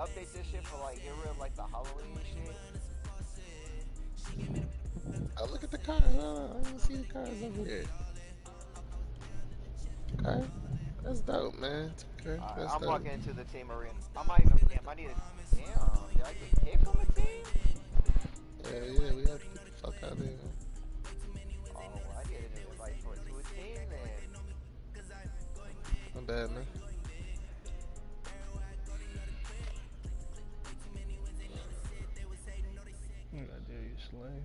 update this shit for like get rid of like the Halloween shit? Oh, look at the cars. Oh, I don't see the cars over there. Okay. That's dope, man. Okay, that's I'm dope. walking into the team arena. I might even, damn, I need a, damn, did I get kicked from a team? Yeah, yeah, we have to get the fuck out of here. Oh, well, I didn't invite for to a team then. My bad, man. I dare you, Slay.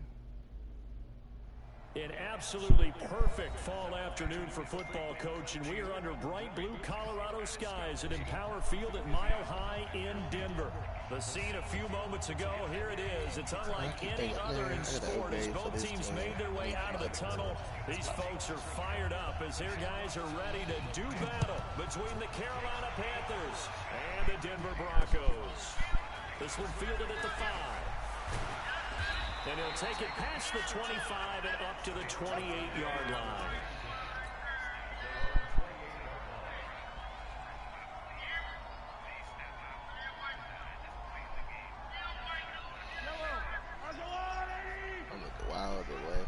An absolutely perfect fall afternoon for football, Coach, and we are under bright blue Colorado skies at Empower Field at Mile High in Denver. The scene a few moments ago, here it is. It's unlike any other in sport as both teams made their way out of the tunnel. These folks are fired up as their guys are ready to do battle between the Carolina Panthers and the Denver Broncos. This one fielded at the 5. And he'll take it past the 25 and up to the 28-yard line. I'm looking wild away.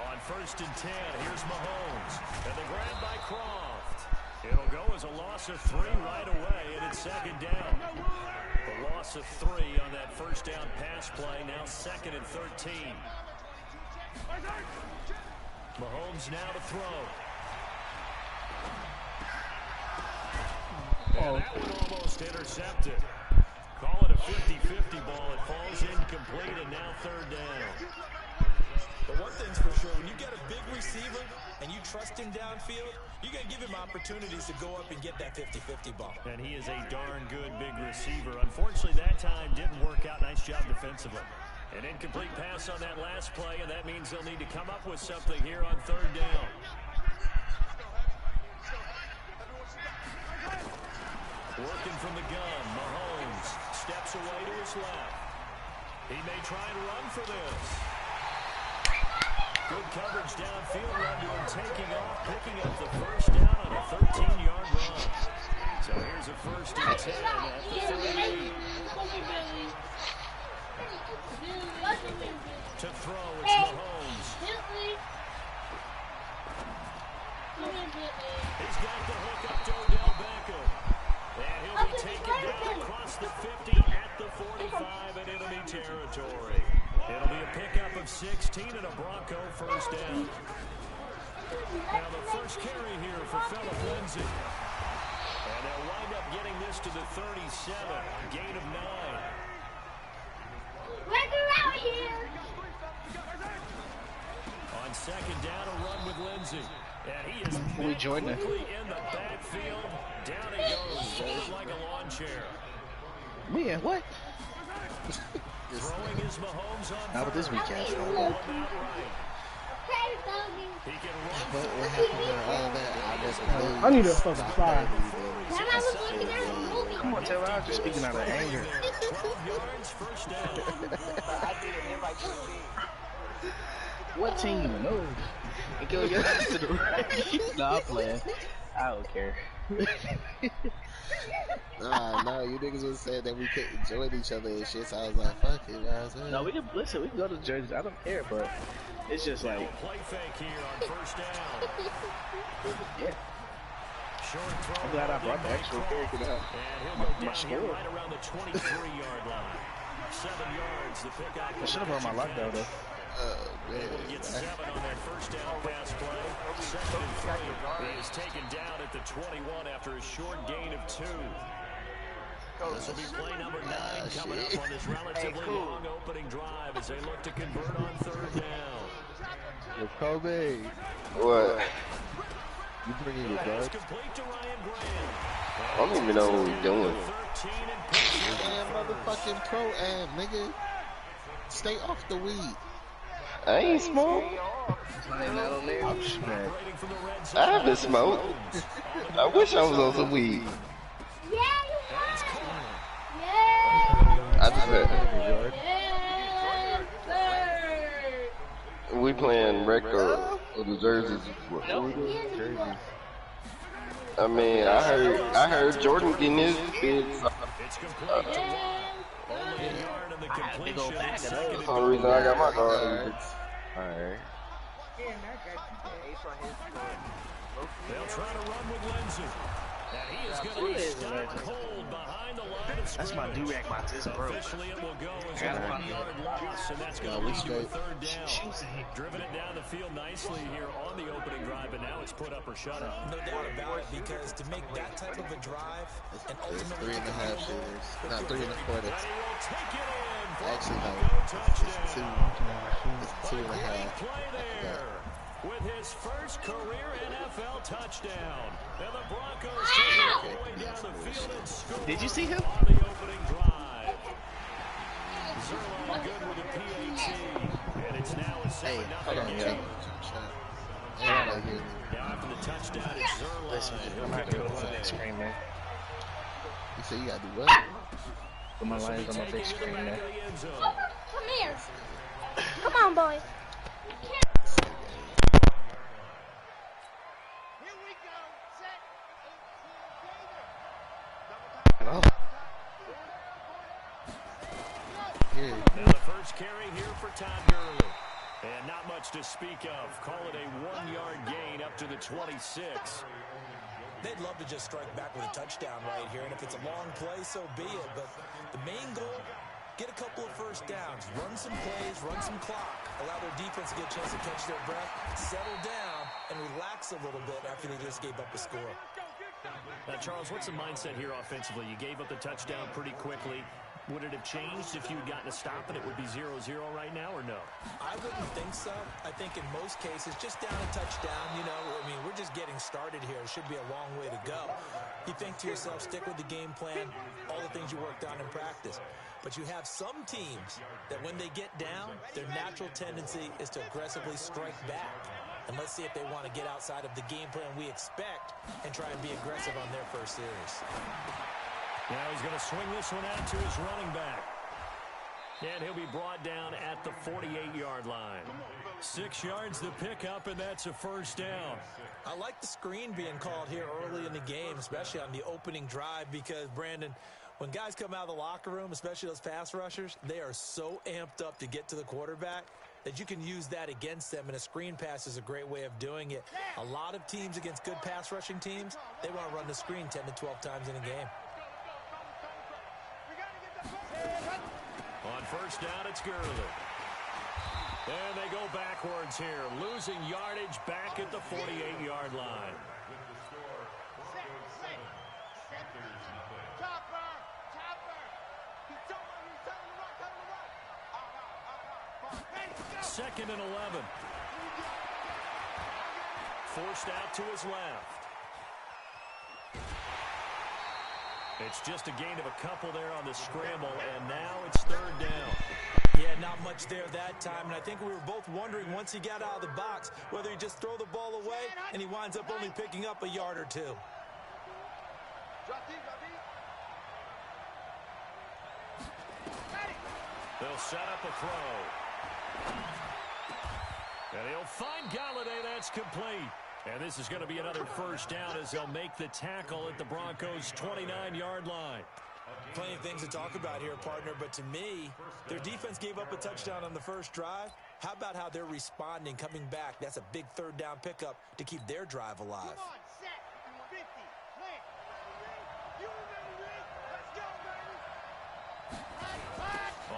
On 1st and 10, here's Mahomes. And the grab by Croft. It'll go as a loss of 3 right away, and it's 2nd down. The loss of 3 on that first down pass play, now 2nd and 13. Mahomes now to throw. And that one almost intercepted. Call it a 50-50 ball. It falls incomplete, and now 3rd down. But one thing's for sure, when you get a big receiver and you trust him downfield, you're going to give him opportunities to go up and get that 50-50 ball. And he is a darn good big receiver. Unfortunately, that time didn't work out. Nice job defensively. An incomplete pass on that last play, and that means they'll need to come up with something here on 3rd down. Working from the gun, Mahomes steps away to his left. He may try and run for this. Good coverage downfield, led to him taking off, picking up the first down on a 13-yard run. So here's a 1st and 10 at the 38. To throw, it's Mahomes. He's got the hook up to Odell Beckham. And he'll be taken down across the 50 at the 45 in enemy territory. It'll be a pickup of 16 and a Bronco first down. Now the first carry here for Phillip Lindsay. And they'll wind up getting this to the 37, gain of 9. Out here. On 2nd down, a run with Lindsay. And he is quickly in the backfield. Down he goes, folded like a lawn chair. Man, what? Throwing his Mahomes on How about this recast? He can run What happened to all that? I need a fucking fire. Come on, Taylor, I was just speaking out of anger. 12 yards, first down. I didn't invite to a team. What team? No. And go your ass to the right. Nah, I'm playing. I don't care. Nah, no, you niggas was saying that we couldn't join each other and shit, so I was like, fuck it, guys. No, we can listen. We can go to Jersey. I don't care, but it's just like Play fake here on first down. yeah. Short throw. I'm glad I brought the extra character out. And he'll go down here right around the 23-yard line. 7 yards to pick up. I should have brought my lockdown though. Man. Able to get 7 on that first down pass play. 2nd and 3. He is taken down at the 21 after a short gain of 2. This will be play number 9 coming up on this relatively long opening drive as they look to convert on 3rd down. Yo, Kobe. What? You bringing your guards? Complete to Ryan Graham. I don't even know what he's doing. 13 and Man, motherfucking pro-am, nigga. Stay off the weed. I ain't smoke. I'm smacked. I haven't smoked. I wish I was on some weed. Yeah, yeah. I just said, Yes, sir. playing record of the jerseys. Jerseys. I mean, I heard Jordan getting his bids. It's complete to Waddle. Only a yard in the completion. That's the only reason I got my guard. Alright. They'll try to run with Lindsey. And he is going to be stopped cold behind the line of scrimmage. That's my do-rag box. It's broke. Officially, it will go as a 1-yard loss, and that's going to lead to a third down. Driven it down the field nicely here on the opening drive, but now it's put up or shut up. No doubt about it, because to make that type of a drive and ultimately 3.5 shooters. Not 3 1/4. And he will take it in for Actually, a no. touchdown. It's 2.5. Great play there with his first career NFL touchdown. And the Broncos take it all the way down the field and score. Did you see him? On the opening drive. Zerline good with a PAT. And it's now a 7-0 game. Now after the touchdown, it's Zerline. Listen, I'm not going to go on that screen, man. You say you gotta do what? Put my lines on my big screen, man. Come here. Come on, boy. Oh. Now the first carry here for Todd Gurley. And not much to speak of. Call it a 1-yard gain up to the 26. they'd love to just strike back with a touchdown right here. And if it's a long play, so be it. But the main goal, get a couple of first downs, run some plays, run some clock, allow their defense to get a chance to catch their breath, settle down, and relax a little bit after they just gave up a score. Now, Charles, what's the mindset here offensively? You gave up the touchdown pretty quickly. Would it have changed if you had gotten a stop and it would be 0-0 right now, or no? I wouldn't think so. I think in most cases, just down a touchdown, you know, I mean, we're just getting started here. It should be a long way to go. You think to yourself, stick with the game plan, all the things you worked on in practice. But you have some teams that when they get down, their natural tendency is to aggressively strike back. And let's see if they want to get outside of the game plan we expect and try and be aggressive on their first series. Now he's going to swing this one out to his running back. And he'll be brought down at the 48-yard line. 6 yards to pick up, and that's a first down. I like the screen being called here early in the game, especially on the opening drive, because, Brandon, when guys come out of the locker room, especially those pass rushers, they are so amped up to get to the quarterback that you can use that against them, and a screen pass is a great way of doing it. A lot of teams against good pass rushing teams, they want to run the screen 10 to 12 times in a game. On first down, it's Gurley. And they go backwards here, losing yardage back at the 48-yard line. Second and 11. Forced out to his left. It's just a gain of a couple there on the scramble, and now it's third down. Yeah, not much there that time, and I think we were both wondering once he got out of the box whether he just throw the ball away, and he winds up only picking up a yard or two. They'll set up a throw. And he'll find Galladay. That's complete. And this is going to be another first down as they'll make the tackle at the Broncos' 29-yard line. Plenty of things to talk about here, partner, but to me, their defense gave up a touchdown on the first drive. How about how they're responding, coming back? That's a big third down pickup to keep their drive alive.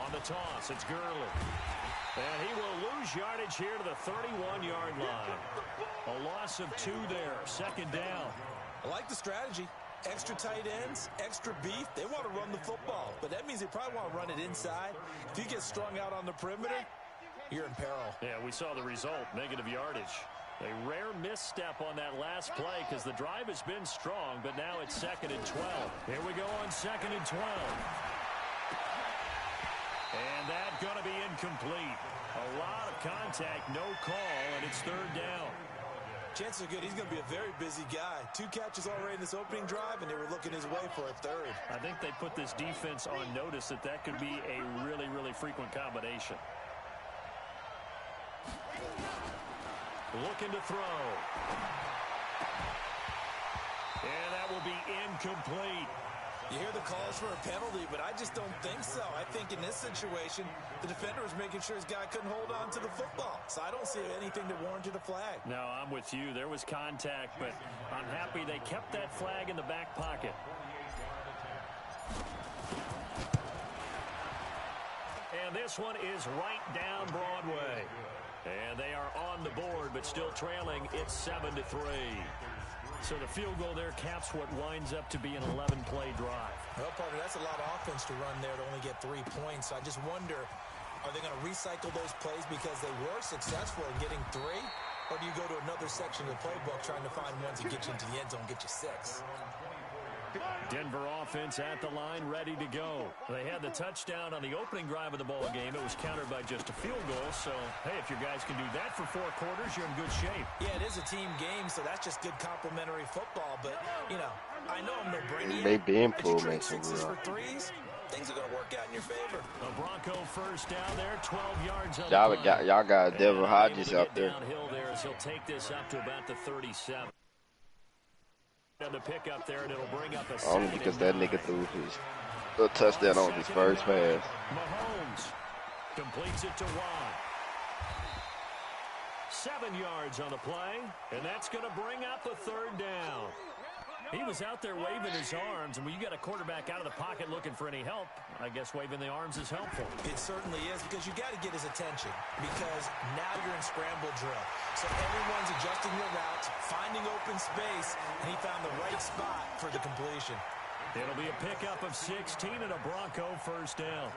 On the toss, it's Gurley. And he will lose yardage here to the 31-yard line. A loss of 2 there, second down. I like the strategy. Extra tight ends, extra beef. They want to run the football, but that means they probably want to run it inside. If you get strung out on the perimeter, you're in peril. Yeah, we saw the result, negative yardage. A rare misstep on that last play because the drive has been strong, but now it's second and 12. Here we go on second and 12. And that's going to be incomplete. A lot of contact, no call, and it's third down. Chances are good he's going to be a very busy guy. 2 catches already in this opening drive, and they were looking his way for a third. I think they put this defense on notice that that could be a really, really frequent combination. looking to throw. And that will be incomplete. You hear the calls for a penalty, but I just don't think so. I think in this situation, the defender was making sure his guy couldn't hold on to the football. So I don't see anything that warranted a flag. No, I'm with you. There was contact, but I'm happy they kept that flag in the back pocket. And this one is right down Broadway. And they are on the board, but still trailing. It's 7-3. So the field goal there caps what winds up to be an 11-play drive. Well, partner, that's a lot of offense to run there to only get 3 points. So I just wonder, are they going to recycle those plays because they were successful in getting 3? Or do you go to another section of the playbook trying to find ones that get you into the end zone, get you 6? Denver offense at the line, ready to go. They had the touchdown on the opening drive of the ball game. It was countered by just a field goal. So, hey, if your guys can do that for 4 quarters, you're in good shape. Yeah, it is a team game, so that's just good complimentary football. But, you know, I know I'm no brainiac. They been If you pulled trade making 6s real. for 3s, things are going to work out in your favor. A Bronco first down there, 12 yards on Y'all got Devin Hodges out there. Downhill there as he'll take this up to about the 37. On the pickup there, and it'll bring up a Only because that nigga threw a touchdown on his first pass. Mahomes completes it to Watt. 7 yards on the play, and that's going to bring up a 3rd down. He was out there waving his arms, and when you got a quarterback out of the pocket looking for any help, I guess waving the arms is helpful. It certainly is, because you got to get his attention, because now you're in scramble drill. So everyone's adjusting their routes, finding open space, and he found the right spot for the completion. It'll be a pickup of 16 and a Bronco first down.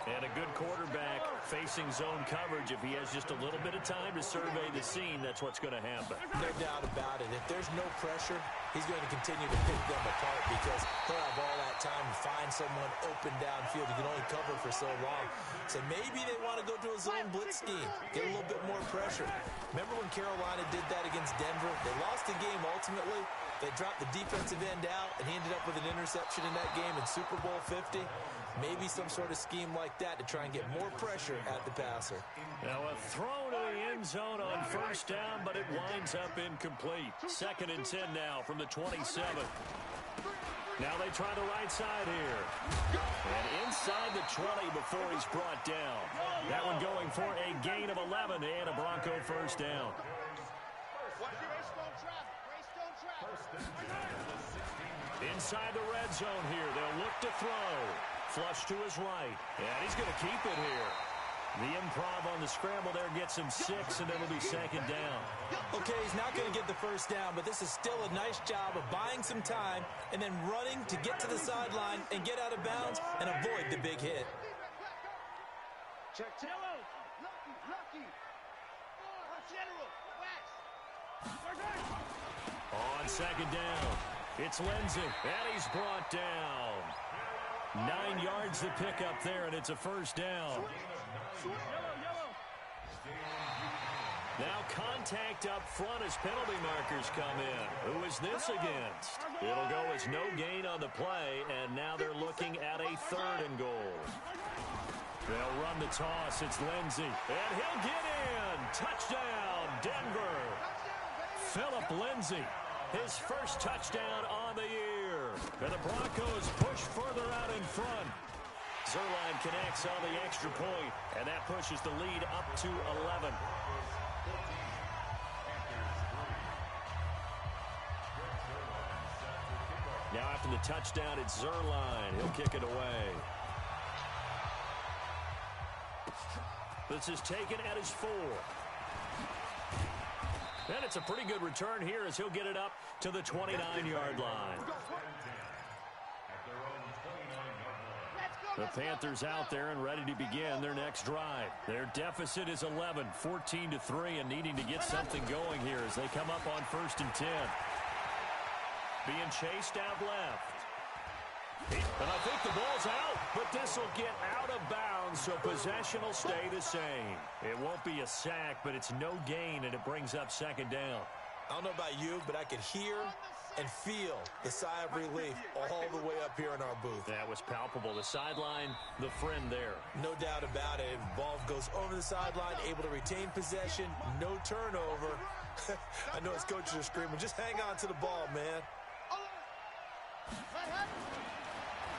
And a good quarterback facing zone coverage. If he has just a little bit of time to survey the scene, that's what's going to happen. No doubt about it. If there's no pressure, he's going to continue to pick them apart because he'll have all that time to find someone open downfield. He can only cover for so long. So maybe they want to go to a zone blitz scheme, get a little bit more pressure. Remember when Carolina did that against Denver? They lost the game ultimately. They dropped the defensive end out, and he ended up with an interception in that game in Super Bowl 50. Maybe some sort of scheme like that to try and get more pressure at the passer. Now a throw to the end zone on first down, but it winds up incomplete. 2nd and 10 now from the 27. Now they try the right side here. And inside the 20 before he's brought down. That one going for a gain of 11 and a Bronco first down. Inside the red zone here. They'll look to throw. Flush to his right. And he's going to keep it here. The improv on the scramble there gets him 6, and it'll be 2nd down. Okay, he's not going to get the first down, but this is still a nice job of buying some time and then running to get to the sideline and get out of bounds and avoid the big hit. Check. Lucky. On 2nd down, it's Lindsey, and he's brought down. 9 yards to pick up there, and it's a first down. Now contact up front as penalty markers come in. Who is this against? It'll go as no gain on the play, and now they're looking at a 3rd and goal. They'll run the toss. It's Lindsey, and he'll get in. Touchdown, Denver. Philip Lindsey, his first touchdown on the year. And the Broncos push further out in front. Zuerlein connects on the extra point, and that pushes the lead up to 11. Now after the touchdown, it's Zuerlein. He'll kick it away. This is taken at his 4. And it's a pretty good return here as he'll get it up to the 29-yard line. The Panthers out there and ready to begin their next drive. Their deficit is 11, 14-3, and needing to get something going here as they come up on 1st and 10. Being chased out left. And I think the ball's out, but this will get out of bounds, so possession will stay the same. It won't be a sack, but it's no gain, and it brings up 2nd down. I don't know about you, but I could hear and feel the sigh of relief all the way up here in our booth. That was palpable. The sideline, the friend there. No doubt about it. Ball goes over the sideline, able to retain possession, no turnover. I know his coaches are screaming, just hang on to the ball, man.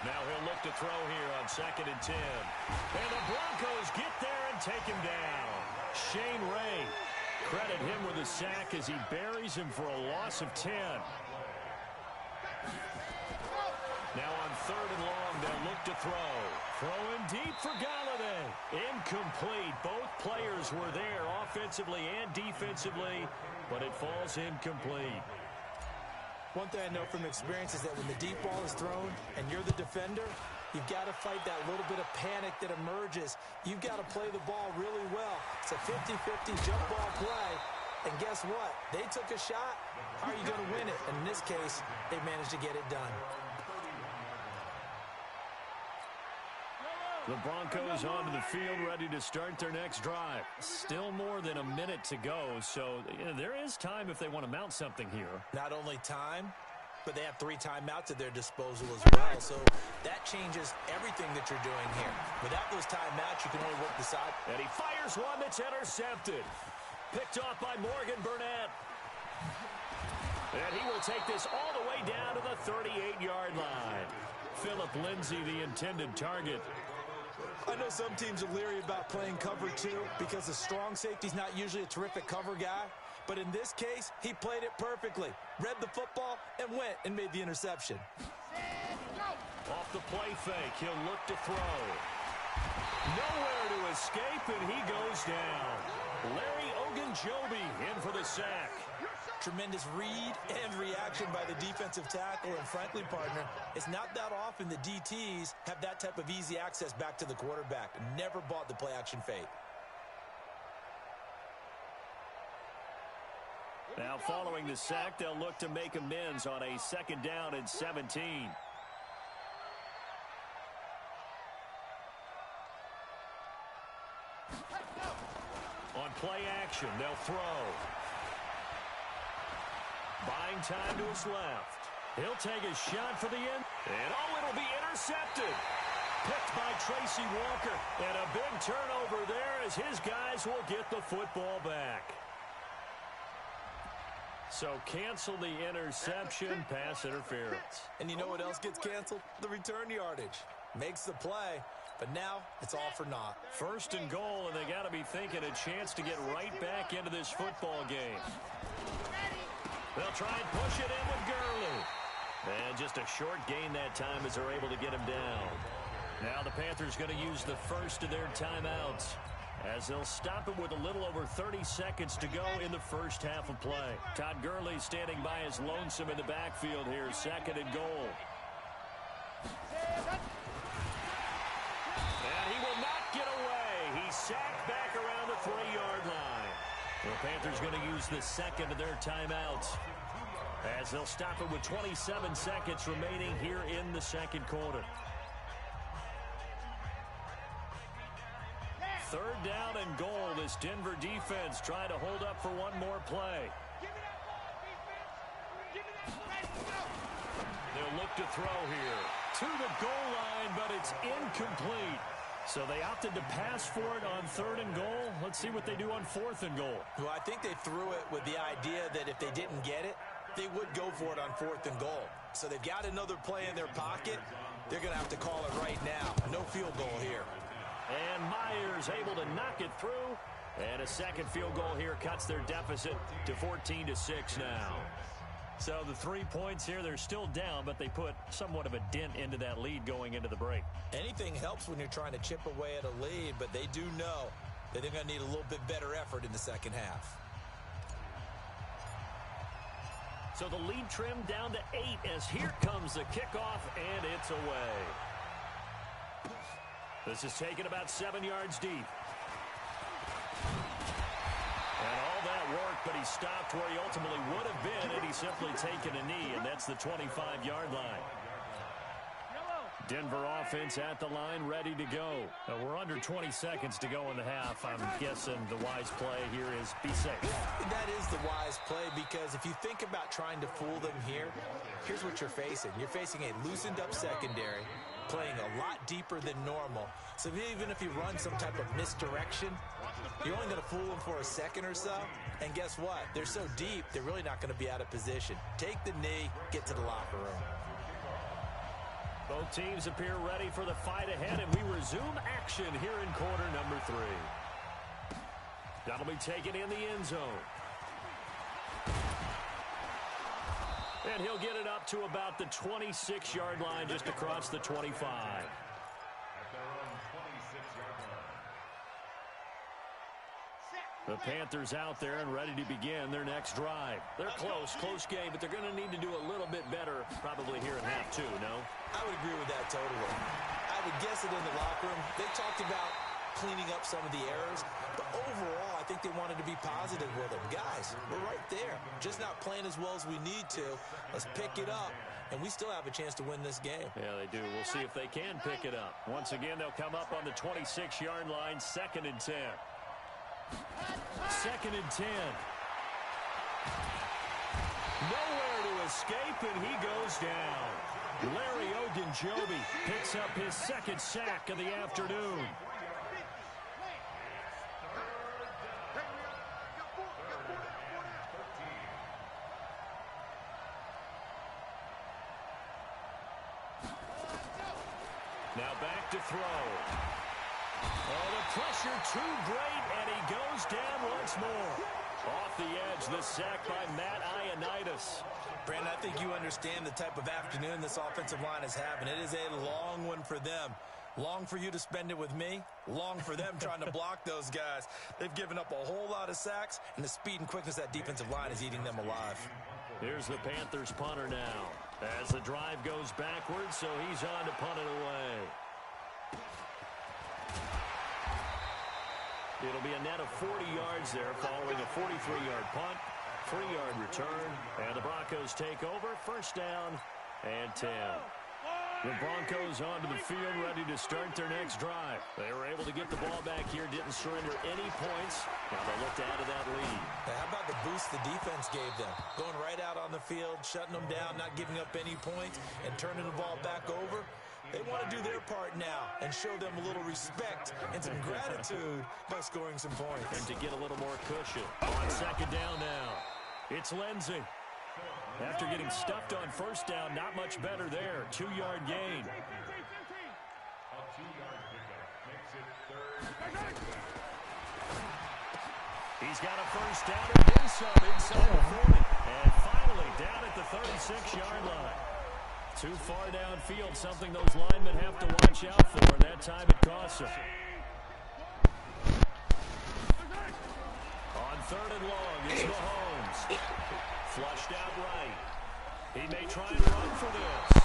Now he'll look to throw here on 2nd and 10. And the Broncos get there and take him down. Shane Ray, credit him with a sack as he buries him for a loss of 10. Now on 3rd and long, they'll look to throw. Throwing deep for Galladay. Incomplete. Both players were there offensively and defensively, but it falls incomplete. One thing I know from experience is that when the deep ball is thrown and you're the defender, you've got to fight that little bit of panic that emerges. You've got to play the ball really well. It's a 50-50 jump ball play. And guess what? They took a shot. How are you going to win it? And in this case, they managed to get it done. The Broncos onto the field, ready to start their next drive. Still more than a minute to go, so there is time if they want to mount something here. Not only time, but they have 3 timeouts at their disposal as well, so that changes everything that you're doing here. Without those timeouts, you can only work the side. And he fires one that's intercepted. Picked off by Morgan Burnett. And he will take this all the way down to the 38-yard line. Philip Lindsay, the intended target. I know some teams are leery about playing cover 2 because the strong safety's not usually a terrific cover guy. But in this case, he played it perfectly. Read the football and went and made the interception. Off the play fake, he'll look to throw. Nowhere to escape, and he goes down. Larry Ogunjobi in for the sack. Tremendous read and reaction by the defensive tackle, and frankly, partner, it's not that often the DTs have that type of easy access back to the quarterback. Never bought the play-action fake. Now following the sack, they'll look to make amends on a 2nd down and 17. On play action, they'll throw. Buying time to his left. He'll take a shot for the end. And it'll be intercepted. Picked by Tracy Walker. And a big turnover there as his guys will get the football back. So cancel the interception, pass interference. And you know what else gets canceled? The return yardage. Makes the play, but now it's all for naught. 1st and goal, and they got to be thinking a chance to get right back into this football game. They'll try and push it in with Gurley. And just a short gain that time as they're able to get him down. Now the Panthers going to use the first of their timeouts, as they'll stop it with a little over 30 seconds to go in the first half of play. Todd Gurley standing by his lonesome in the backfield here, 2nd and goal. And he will not get away. He's sacked back around the 3-yard line. The Panthers going to use the second of their timeouts, as they'll stop it with 27 seconds remaining here in the 2nd quarter. 3rd down and goal. This Denver defense trying to hold up for one more play. They'll look to throw here to the goal line, but it's incomplete. So they opted to pass for it on 3rd and goal. Let's see what they do on 4th and goal. Well, I think they threw it with the idea that if they didn't get it, they would go for it on 4th and goal. So they've got another play in their pocket. They're going to have to call it right now. No field goal here. And Myers able to knock it through. And a 2nd field goal here cuts their deficit to 14-6 now. So the 3 points here, they're still down, but they put somewhat of a dent into that lead going into the break. Anything helps when you're trying to chip away at a lead, but they do know that they're going to need a little bit better effort in the 2nd half. So the lead trimmed down to 8 as here comes the kickoff, and it's away. This is taken about 7 yards deep. And all that work, but he stopped where he ultimately would have been, and he's simply taken a knee, and that's the 25-yard line. Denver offense at the line, ready to go. We're under 20 seconds to go in the half. I'm guessing the wise play here is be safe. That is the wise play, because if you think about trying to fool them here, here's what you're facing. You're facing a loosened up secondary, playing a lot deeper than normal. So even if you run some type of misdirection, you're only going to fool them for a second or so. And guess what? They're so deep, they're really not going to be out of position. Take the knee, get to the locker room. Both teams appear ready for the fight ahead, and we resume action here in quarter number 3. That'll be taken in the end zone. And he'll get it up to about the 26-yard line, just across the 25. The Panthers out there and ready to begin their next drive. They're close game, but they're going to need to do a little bit better probably here in half 2, no? I would agree with that totally. I would guess it in the locker room. They talked about cleaning up some of the errors, but overall, I think they wanted to be positive with them. Guys, we're right there. Just not playing as well as we need to. Let's pick it up, and we still have a chance to win this game. Yeah, they do. We'll see if they can pick it up. Once again, they'll come up on the 26-yard line, 2nd and 10. 2nd and 10. Nowhere to escape, and he goes down. Larry Ogunjobi picks up his 2nd sack of the afternoon. Now back to throw. Oh, the pressure too great, and he goes down once more. Off the edge, the sack by Matt Ioannidis. Brandon, I think you understand the type of afternoon this offensive line is having. It is a long one for them. Long for you to spend it with me. Long for them trying to block those guys. They've given up a whole lot of sacks, and the speed and quickness of that defensive line is eating them alive. Here's the Panthers punter now. As the drive goes backwards, so he's on to punt it away. It'll be a net of 40 yards there following a 43-yard punt, 3-yard return, and the Broncos take over. 1st down and 10. The Broncos onto the field, ready to start their next drive. They were able to get the ball back here, didn't surrender any points. Now they look to add to that lead. How about the boost the defense gave them? Going right out on the field, shutting them down, not giving up any points, and turning the ball back over. They want to do their part now and show them a little respect and some gratitude by scoring some points. And to get a little more cushion. On 2nd down now, it's Lindsey. After getting stuffed on 1st down, not much better there. 2-yard gain. He's got a 1st down and then some inside the 40. And finally down at the 36-yard line. Too far downfield, something those linemen have to watch out for, and that time it costs them. On 3rd and long, it's Mahomes. Flushed out right. He may try and run for this.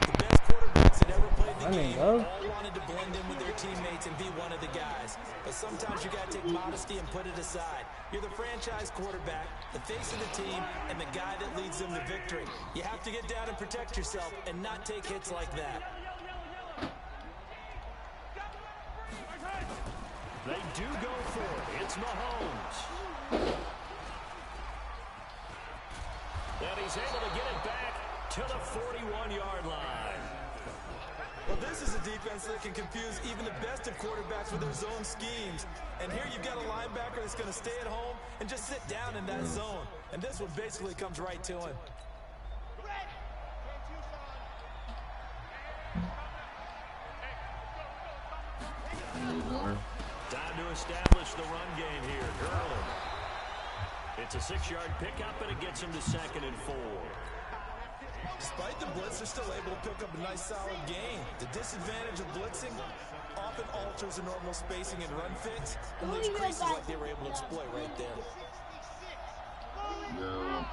The best quarterbacks that ever played the game all wanted to blend in with their teammates and be one of the guys. But sometimes you got to take modesty and put it aside. You're the franchise quarterback, the face of the team, and the guy that leads them to victory. You have to get down and protect yourself and not take hits like that. They do go for it. It's Mahomes. And he's able to get it back to the 41-yard line. Well, this is a defense that can confuse even the best of quarterbacks with their zone schemes. And here you've got a linebacker that's going to stay at home and just sit down in that zone. And this one basically comes right to him. Time to establish the run game here. Gurley. It's a 6-yard pickup, and it gets him to 2nd and 4. Despite the blitz, they're still able to pick up a nice, solid gain. The disadvantage of blitzing often alters the normal spacing and run fits and leaves creases like they were able to exploit right there. Yeah.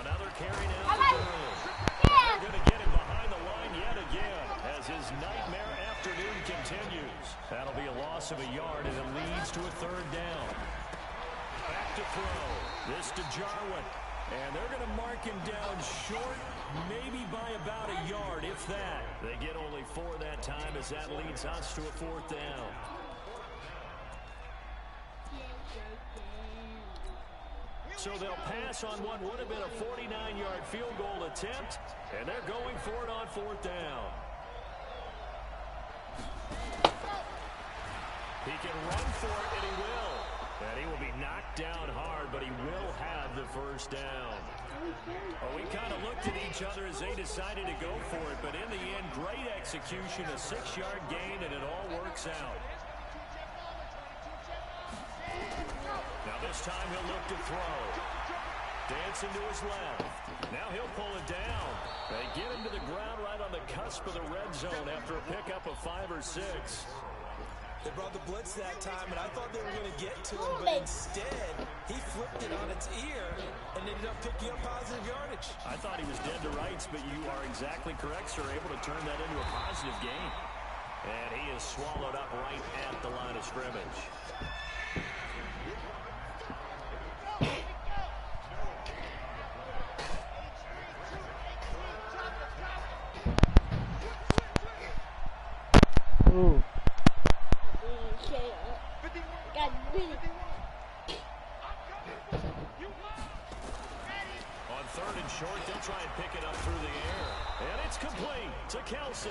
Another carry now to Gurley. They're going to get him behind the line yet again as his nightmare afternoon continues. That'll be a loss of a yard, and it leads to a 3rd down. Back to throw. This to Jarwin. And they're going to mark him down short, maybe by about a yard, if that. They get only 4 that time as that leads us to a 4th down. So they'll pass on what would have been a 49-yard field goal attempt, and they're going for it on 4th down. He can run for it, and he will. And he will be knocked down hard, but he will have the first down. Well, we kind of looked at each other as they decided to go for it, but in the end, great execution, a 6-yard gain, and it all works out. Now this time he'll look to throw. Dancing to his left. Now he'll pull it down. They get him to the ground right on the cusp of the red zone after a pickup of 5 or 6. They brought the blitz that time, and I thought they were going to get to him, but instead, he flipped it on its ear and ended up picking up positive yardage. I thought he was dead to rights, but you are exactly correct, sir, able to turn that into a positive gain. And he is swallowed up right at the line of scrimmage. Ooh. On 3rd and short, they'll try and pick it up through the air. And it's complete to Kelsey.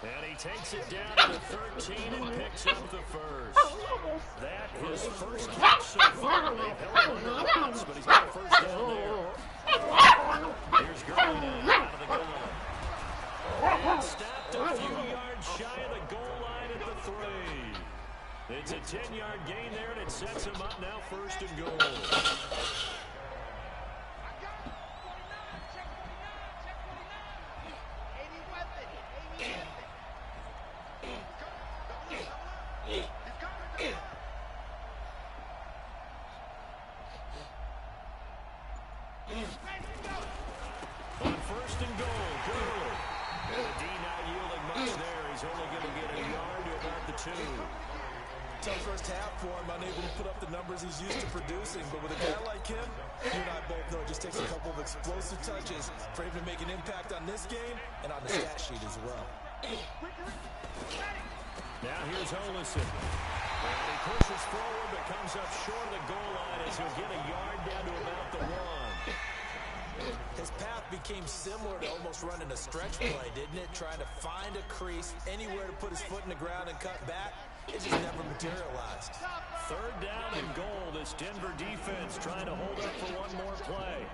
And he takes it down to the 13 and picks up the first. That is first catch so far. They've held him under once, but he's got a first down there. Here's Gurley now out of the goal. And stopped a few yards shy of the goal line at the 3. It's a 10-yard gain there, and it sets him up now 1st and goal. On 1st and goal, Gurley. And the D not yielding much there. He's only going to get a yard to about the 2. Tough first half for him, unable to put up the numbers he's used to producing. But with a guy like him, you and I both know it just takes a couple of explosive touches for him to make an impact on this game and on the stat sheet as well. Now here's Olison. And he pushes forward but comes up short of the goal line as he'll get a yard down to about the 1. His path became similar to almost running a stretch play, didn't it? Trying to find a crease, anywhere to put his foot in the ground and cut back. It just never materialized. 3rd down and goal. This Denver defense trying to hold up for one more play.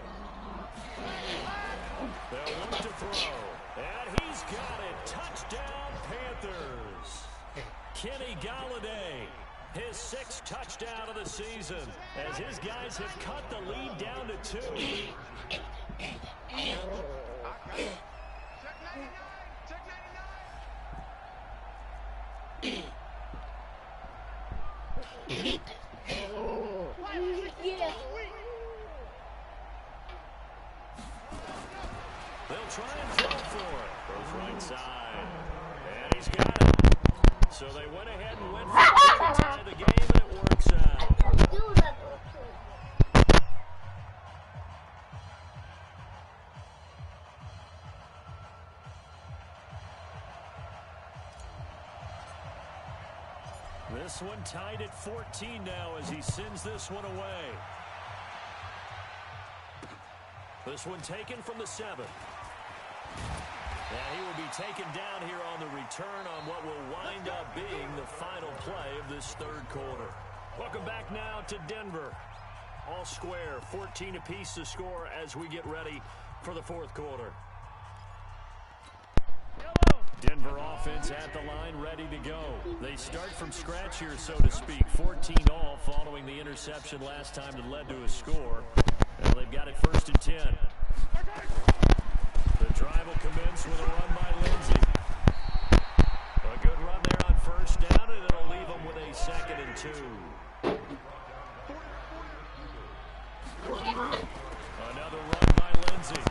They'll look to throw. And he's got it. Touchdown, Panthers. Kenny Golladay, his 6th touchdown of the season, as his guys have cut the lead down to 2. They'll try and throw for it. Goes right side. And he's got it. So they went ahead and went for it to tie the game, and it works out. This one tied at 14 now as he sends this one away. This one taken from the 7. And he will be taken down here on the return on what will wind up being the final play of this 3rd quarter. Welcome back now to Denver. All square, 14 apiece to score as we get ready for the 4th quarter. Denver offense at the line, ready to go. They start from scratch here, so to speak. 14 all following the interception last time that led to a score. Well, they've got it 1st and 10. The drive will commence with a run by Lindsey. A good run there on 1st down, and it'll leave them with a 2nd and 2. Another run by Lindsey.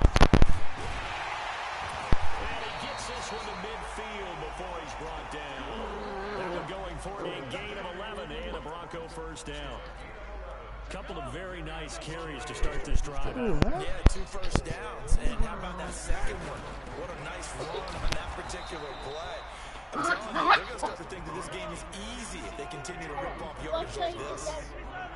And he gets this one to midfield before he's brought down. That one going for a gain of 11 and a Bronco 1st down. Couple of very nice carries to start this drive. Yeah, 2 first downs. And how about that second one? What a nice run on that particular play. I'm telling you, they're going to start to think that this game is easy if they continue to rip off yardage like this.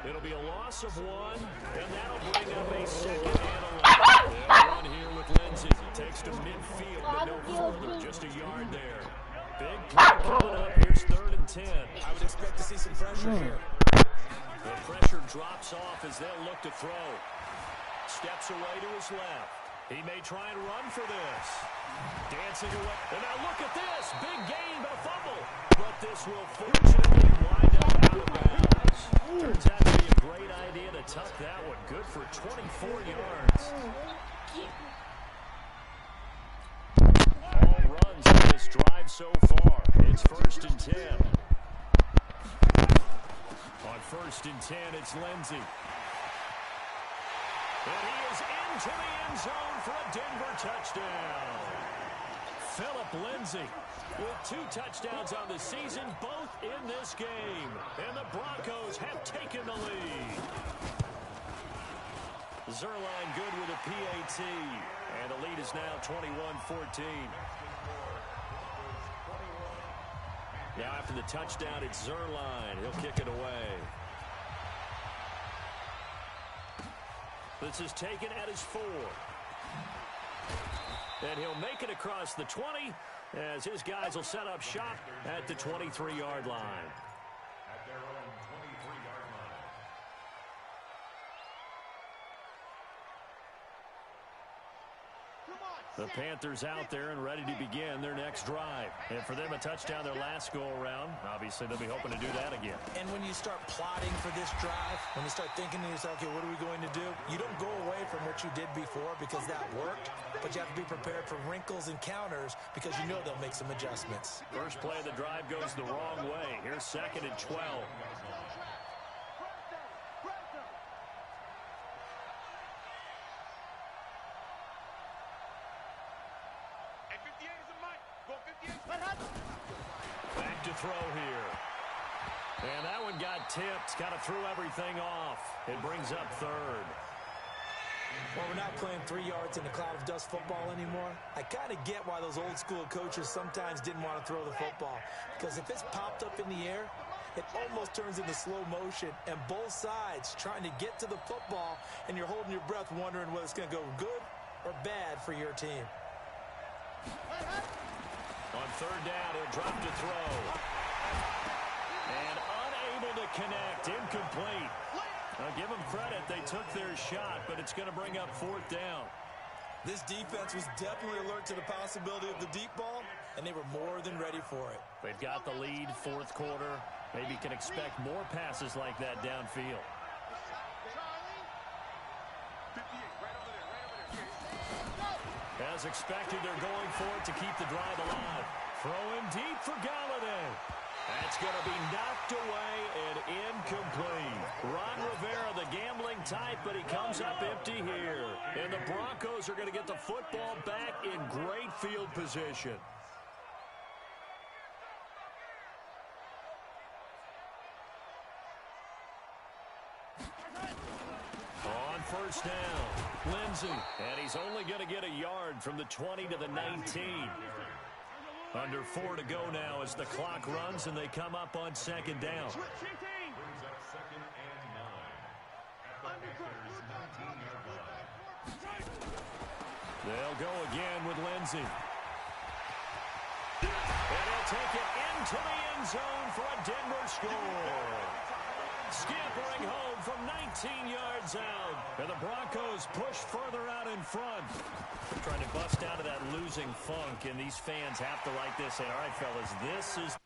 It'll be a loss of 1, and that'll bring up a second and 11. They'll run here with Lindsey. Takes to midfield, but no further, just a yard there. Big play coming up. Here's 3rd and 10. I would expect to see some pressure here. The pressure drops off as they'll look to throw. Steps away to his left. He may try and run for this. Dancing away. And now look at this. Big gain, but a fumble. But this will fortunately wind up out of bounds. Turns out to be a great idea to tuck that one. Good for 24 yards. All runs on this drive so far. It's 1st and 10. On 1st and 10, it's Lindsey. And he is into the end zone for a Denver touchdown. Philip Lindsey with 2 touchdowns on the season, both in this game. And the Broncos have taken the lead. Zuerlein good with a PAT. And the lead is now 21-14. Now after the touchdown, it's Zuerlein. He'll kick it away. This is taken at his 4. And he'll make it across the 20 as his guys will set up shop at the 23-yard line. The Panthers out there and ready to begin their next drive. And for them, a touchdown their last go-around. Obviously, they'll be hoping to do that again. And when you start plotting for this drive, when you start thinking to yourself, okay, what are we going to do? You don't go away from what you did before because that worked, but you have to be prepared for wrinkles and counters because you know they'll make some adjustments. First play of the drive goes the wrong way. Here's 2nd and 12. Back to throw here. And that one got tipped. Kind of threw everything off. It brings up 3rd. Well, we're not playing 3 yards in a cloud of dust football anymore. I kind of get why those old school coaches sometimes didn't want to throw the football. Because if it's popped up in the air, it almost turns into slow motion. And both sides trying to get to the football, and you're holding your breath wondering whether it's going to go good or bad for your team. On 3rd down, he'll drop to throw. And unable to connect. Incomplete. Now, give them credit. They took their shot, but it's going to bring up 4th down. This defense was definitely alert to the possibility of the deep ball, and they were more than ready for it. They've got the lead, 4th quarter. Maybe can expect more passes like that downfield. As expected, they're going for it to keep the drive alive. Throwing deep for Galladay. That's going to be knocked away and incomplete. Ron Rivera, the gambling type, but he comes up empty here. And the Broncos are going to get the football back in great field position. On 1st down, Lindsey. And he's only going to get a yard from the 20 to the 19. Under 4 to go now as the clock runs and they come up on 2nd down. They'll go again with Lindsey. And he'll take it into the end zone for a Denver score. Scampering home from 19 yards out. And the Broncos push further out in front. They're trying to bust out of that losing funk, and these fans have to like this. Say, all right, fellas, this is